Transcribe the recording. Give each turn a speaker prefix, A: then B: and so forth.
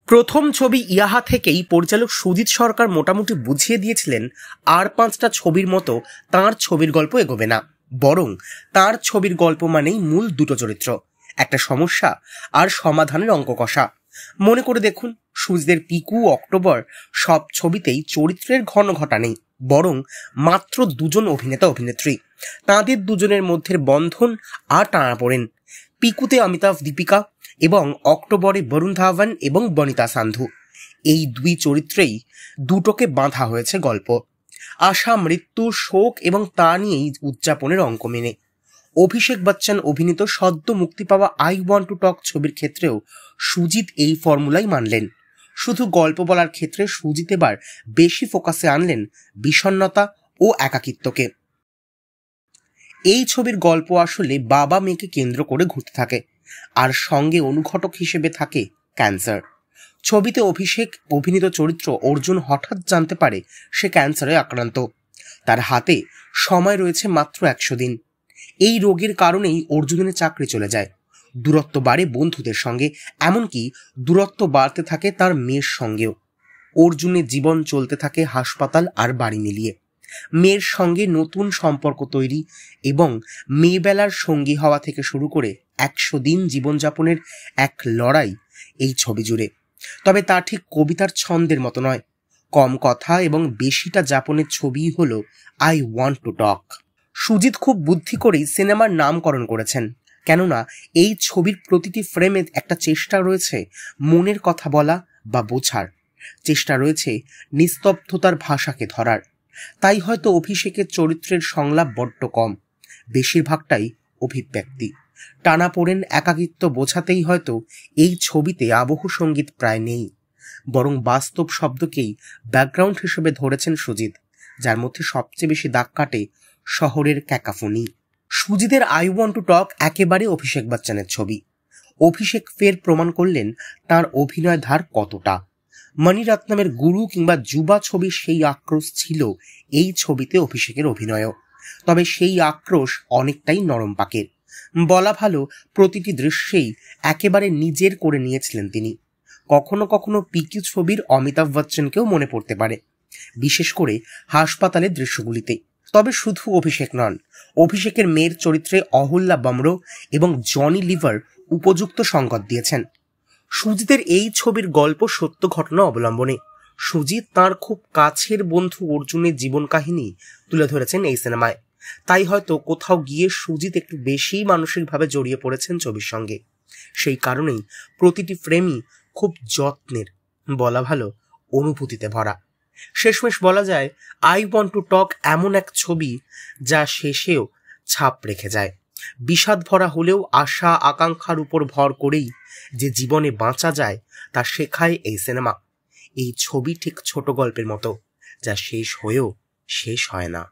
A: প্রথম ছবি ইয়াহা থেকেই পরিচালক সুজিত সরকার মোটামুটি বুঝিয়ে দিয়েছিলেন আর 5টা ছবির মতো তাঁর ছবির গল্প এগোবে না, বরং তাঁর ছবির গল্প মানেই মূল দুটো চরিত্র, একটা সমস্যা আর সমাধানের অঙ্ক কষা। মনে করে দেখুন, সুজিতের পিকু, অক্টোবর সব ছবিতেই চরিত্রের ঘন ঘটা নেই, বরং মাত্র দুজন অভিনেতা অভিনেত্রী, তাঁদের দুজনের মধ্যে বন্ধন আর টানাপোড়েন। পিকুতে অমিতাভ দীপিকা এবং অক্টোবরে বরুণ ধাওয়ান এবং বনিতা সান্ধু, এই দুই চরিত্রেই দুটোকে বাঁধা হয়েছে গল্প। আশা, মৃত্যু, শোক এবং তা নিয়েই উদযাপনের অঙ্ক মেনে। অভিষেক বচ্চন অভিনীত সদ্য মুক্তি পাওয়া আই ওয়ান্ট টু টক ছবির ক্ষেত্রেও সুজিত এই ফর্মুলাই মানলেন। শুধু গল্প বলার ক্ষেত্রে সুজিত এবার বেশি ফোকাসে আনলেন বিষণ্ণতা ও একাকিত্বকে। এই ছবির গল্প আসলে বাবা মেয়েকে কেন্দ্র করে ঘুরতে থাকে, আর সঙ্গে অনুঘটক হিসেবে থাকে ক্যান্সার। ছবিতে অভিষেক অভিনীত চরিত্র অর্জুন হঠাৎ জানতে পারে সে ক্যান্সারে আক্রান্ত। তার হাতে সময় রয়েছে মাত্র 100 দিন। এই রোগের কারণেই অর্জুনের চাকরি চলে যায়, দূরত্ব বাড়ে বন্ধুদের সঙ্গে, এমনকি দূরত্ব বাড়তে থাকে তার মেয়ের সঙ্গেও। অর্জুনের জীবন চলতে থাকে হাসপাতাল আর বাড়ি মিলিয়ে। মেয়ের সঙ্গে নতুন সম্পর্ক তৈরি এবং মেয়েবেলার সঙ্গী হওয়া থেকে শুরু করে 100 দিন জীবনযাপনের এক লড়াই এই ছবি জুড়ে। তবে তা ঠিক কবিতার ছন্দের মতো নয়, কম কথা এবং বেশিটা যাপনের ছবি হলো I want to talk. Sujit খুব বুদ্ধি করেই সিনেমার নামকরণ করেছেন, কেননা এই ছবির প্রতিটি ফ্রেমে একটা চেষ্টা রয়েছে মনের কথা বলা বা বোঝার, চেষ্টা রয়েছে নিস্তব্ধতার ভাষাকে ধরার। তাই হয়তো অভিষেকের চরিত্রের সংলাপ বড্ড কম, বেশিরভাগটাই অভিব্যক্তি। টানাপোড়েন, একাকিত্ব বোঝাতেই হয়তো এই ছবিতে আবহ সঙ্গীত প্রায় নেই, বরং বাস্তব শব্দকেই ব্যাকগ্রাউন্ড হিসেবে ধরেছেন সুজিত, যার মধ্যে সবচেয়ে বেশি দাগ কাটে শহরের ক্যাকাফোনি। সুজিতের আই ওয়ান্ট টু টক একেবারে অভিষেক বচ্চনের ছবি। অভিষেক ফের প্রমাণ করলেন তার অভিনয় ধার কতটা। মণিরত্নমের গুরু কিংবা যুবা ছবির সেই আক্রোশ ছিল এই ছবিতে অভিষেকের অভিনয়ও, তবে সেই আক্রোশ অনেকটাই নরম পাকের। বলা ভালো, প্রতিটি দৃশ্যেই একেবারে নিজের করে নিয়েছিলেন তিনি। কখনো কখনো পিকু ছবির অমিতাভ বচ্চনকেও মনে পড়তে পারে, বিশেষ করে হাসপাতালের দৃশ্যগুলিতে। তবে শুধু অভিষেক নন, অভিষেকের মেয়ের চরিত্রে অহল্যা বামরো এবং জনি লিভার উপযুক্ত সংগত দিয়েছেন। সুজিতের এই ছবির গল্প সত্য ঘটনা অবলম্বনে। সুজিত তার খুব কাছের বন্ধু অর্জুনের জীবন কাহিনী তুলে ধরেছেন এই সিনেমায়। তাই হয়তো কোথাও গিয়ে সুজিত একটু বেশিই মানসিকভাবে জড়িয়ে পড়েছেন ছবির সঙ্গে। সেই কারণেই প্রতিটি ফ্রেমই খুব যত্নের, বলা ভালো অনুভূতিতে ভরা। শেষমেশ বলা যায়, আই ওয়ান্ট টু টক এমন এক ছবি যা শেষেও ছাপ রেখে যায়। বিষাদ ভরা হলেও আশা আকাঙ্ক্ষার উপর ভর করেই যে জীবনে বাঁচা যায় তা শেখায় এই সিনেমা। এই ছবি ঠিক ছোট গল্পের মতো, যা শেষ হয়েও শেষ হয় না।